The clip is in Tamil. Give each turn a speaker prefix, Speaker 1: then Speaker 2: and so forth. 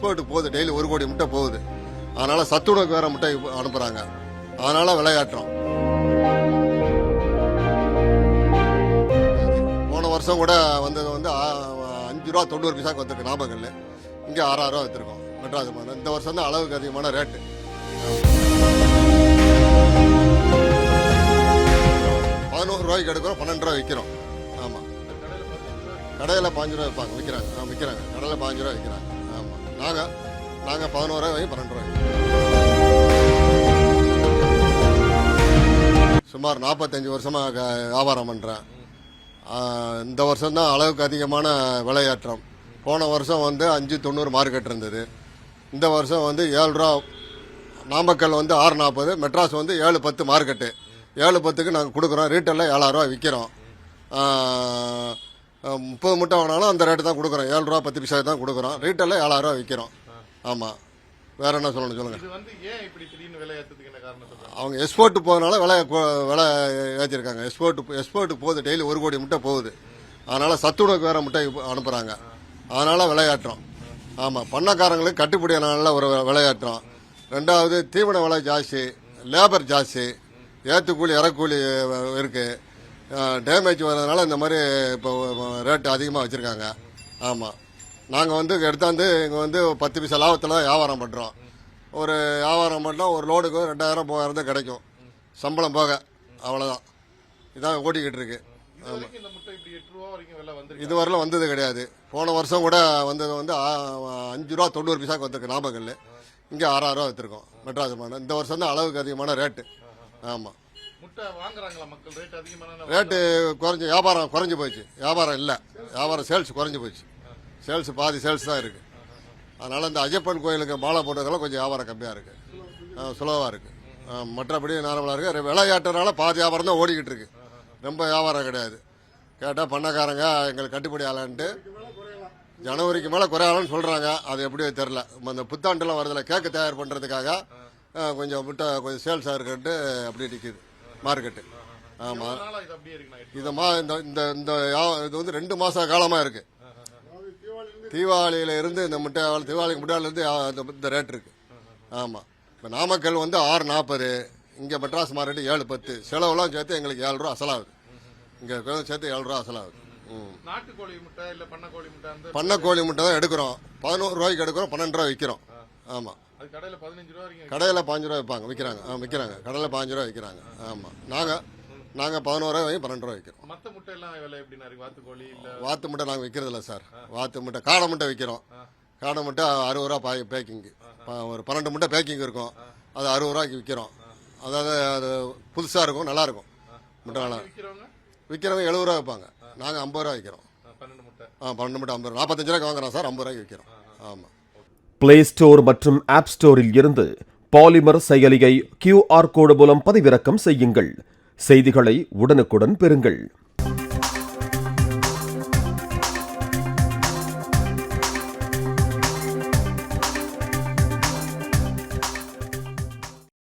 Speaker 1: எக்ஸ்போர்ட்டுக்கு போகுது, டெய்லி 1 கோடி முட்டை போகுது. அதனால சத்துணவுக்கு வேற முட்டை அனுப்புறாங்க. அதனால விளையாட்டுறோம். போன வருஷம் கூட வந்தது வந்து 5 ரூபா 90 பைசாக்கு வந்திருக்கு நாமக்கல்ல. இங்கே 6 ரூபா விற்றுருக்கோம் மெட்ராஸ். இந்த வருஷம் தான் அளவுக்கு அதிகமான ரேட்டு. 11 ரூபாய்க்கு எடுக்கிறோம், 12 ரூபா விற்கிறோம். ஆமாம், கடையில் 5 ரூபா விற்பாங்க, விற்கிறாங்க. கடையில் 5 ரூபா விற்கிறாங்க. ஆமாம், நாங்கள் 11 ரூபாய் 12 ரூபாய். சுமார் 45 வருஷமாக வியாபாரம் பண்ணுறேன். இந்த வருஷம்தான் அளவுக்கு அதிகமான விலையேற்றம். போன வருஷம் வந்து 5.90 மார்க்கெட் இருந்தது. இந்த வருஷம் வந்து 7 ரூபா. நாமக்கல் வந்து 6.40, மெட்ராஸ் வந்து 7.10 மார்க்கெட்டு. 7.10க்கு நாங்கள் கொடுக்குறோம். ரீட்டெயிலில் 7,000 ரூபா விற்கிறோம். 30 முட்டை வாங்கினாலும் அந்த ரேட்டு தான் கொடுக்குறோம். 7 ரூபா 10 பைசா தான் கொடுக்குறோம். ரீட்டெயிலில் 7,000 ரூபா விற்கிறோம். ஆமாம், வேற என்ன சொல்லணும் சொல்லுங்கள். அவங்க எக்ஸ்போர்ட் போகிறதுனால விலை ஏற்றிருக்காங்க. எக்ஸ்போர்ட்டுக்கு போகுது, டெய்லி 1 கோடி முட்டை போகுது. அதனால் சத்துணவுக்கு வேற முட்டை அனுப்புகிறாங்க. அதனால் விளையாட்டுறோம். ஆமாம், பண்ணக்காரங்களுக்கு கட்டுப்படியான ஒரு விளையாட்டுறோம். ரெண்டாவது, தீவன விலை ஜாஸ்தி, லேபர் ஜாஸ்தி, ஏற்றுக்கூலி இறக்கூலி இருக்குது. டேமேஜ் வர்றதுனால இந்த மாதிரி இப்போ ரேட்டு அதிகமாக வச்சுருக்காங்க. ஆமாம், நாங்கள் வந்து எடுத்தாந்து இங்கே வந்து 10 பைசா லாபத்தில் தான் வியாபாரம் பண்ணுறோம். ஒரு வியாபாரம் பண்ணால் ஒரு லோடுக்கு 2000 3000 தான் கிடைக்கும், சம்பளம் போக. அவ்வளோதான், இதான் ஓடிக்கிட்டு இருக்கு. இதுவரையிலும் வந்தது கிடையாது. போன வருஷம் கூட வந்தது வந்து 5 ரூபா 90 பைசாக்கு வந்திருக்கு நாமக்கல். இங்கே 6 ரூபா விற்றுருக்கோம் மெட்ராஸ். இந்த வருஷம் தான் அளவுக்கு அதிகமான ரேட்டு. ஆமாம், ரேட்டு வியாபாரம் குறைஞ்சி போச்சு. வியாபாரம் இல்லை, சேல்ஸ் குறைஞ்சி போச்சு. சேல்ஸ் பாதி சேல்ஸ் தான் இருக்குது. அதனால் இந்த ஐயப்பன் கோயிலுக்கு மாலை போட்டதெல்லாம் கொஞ்சம் வியாபாரம் கம்மியாக இருக்குது, சுலவாக இருக்குது. மற்றபடி நார்மலாக இருக்குது. விளையாட்டுறதுனால பாதி வியாபாரம் தான் ஓடிக்கிட்டு இருக்கு. ரொம்ப வியாபாரம் கிடையாது. கேட்டால் பண்ணக்காரங்க எங்களுக்கு கட்டுப்படி ஆகலான்ட்டு ஜனவரிக்கு மேலே குறையாலன்னு சொல்கிறாங்க. அது எப்படியோ தெரில. இந்த புத்தாண்டுலாம் வரதில்ல, கேக்கு தயார் பண்ணுறதுக்காக கொஞ்சம் முட்டை கொஞ்சம் சேல்ஸாக இருக்குன்ட்டு அப்படியே நிற்கிது மார்க்கெட்டு. ஆமாம், இது வந்து 2 மாத காலமாக இருக்குது. தீபாவளியில இருந்து இந்த முட்டை, தீபாவளிக்கு முட்டாலேருந்து இந்த ரேட் இருக்குது. ஆமாம், இப்போ நாமக்கல் வந்து 6.40, இங்கே மெட்ராஸ் மார்க்கெட்டு 7.10. செலவுலாம் சேர்த்து எங்களுக்கு 7 ரூபா அசலாகுது. இங்கே சேர்த்து 7 ரூபா அசலாகுது. பண்ணக்கோழி முட்டை தான் எடுக்கிறோம். 11 ரூபாய்க்கு எடுக்கிறோம், 12 ரூபா விற்கிறோம். ஆமாம், கடையில் 5 ரூபா விற்பாங்க, விற்கிறாங்க. கடையில் 5 ரூபா விற்கிறாங்க. ஆமாம், நாங்கள் 11 ரூபாய் 12 ரூபா விற்கிறோம். வாத்து முட்டை நாங்கள் விற்கிறதில்ல சார். வாத்து முட்டை, காடை முட்டை விற்கிறோம். காடை முட்டை 60 ரூபா பேக்கிங்கு. ஒரு 12 முட்டை பேக்கிங் இருக்கும், அது 60 ரூபாய்க்கு விற்கிறோம். அதாவது அது புதுசாக இருக்கும், நல்லாயிருக்கும் முட்டை. நல்லா விற்கிறவங்க 70 ரூபா வைப்பாங்க. நாங்கள் 50 ரூபா விற்கிறோம். 12 முட்டை 50 ரூபா. 45 ரூபாய்க்கு வாங்குறோம் சார், 50 ரூபாய்க்கு விற்கிறோம். ஆமாம்.
Speaker 2: பிளே ஸ்டோர் மற்றும் ஆப் ஸ்டோரில் இருந்து பாலிமர் செயலியை QR கோடு மூலம் பதிவிறக்கம் செய்யுங்கள். செய்திகளை உடனுக்குடன் பெறுங்கள்.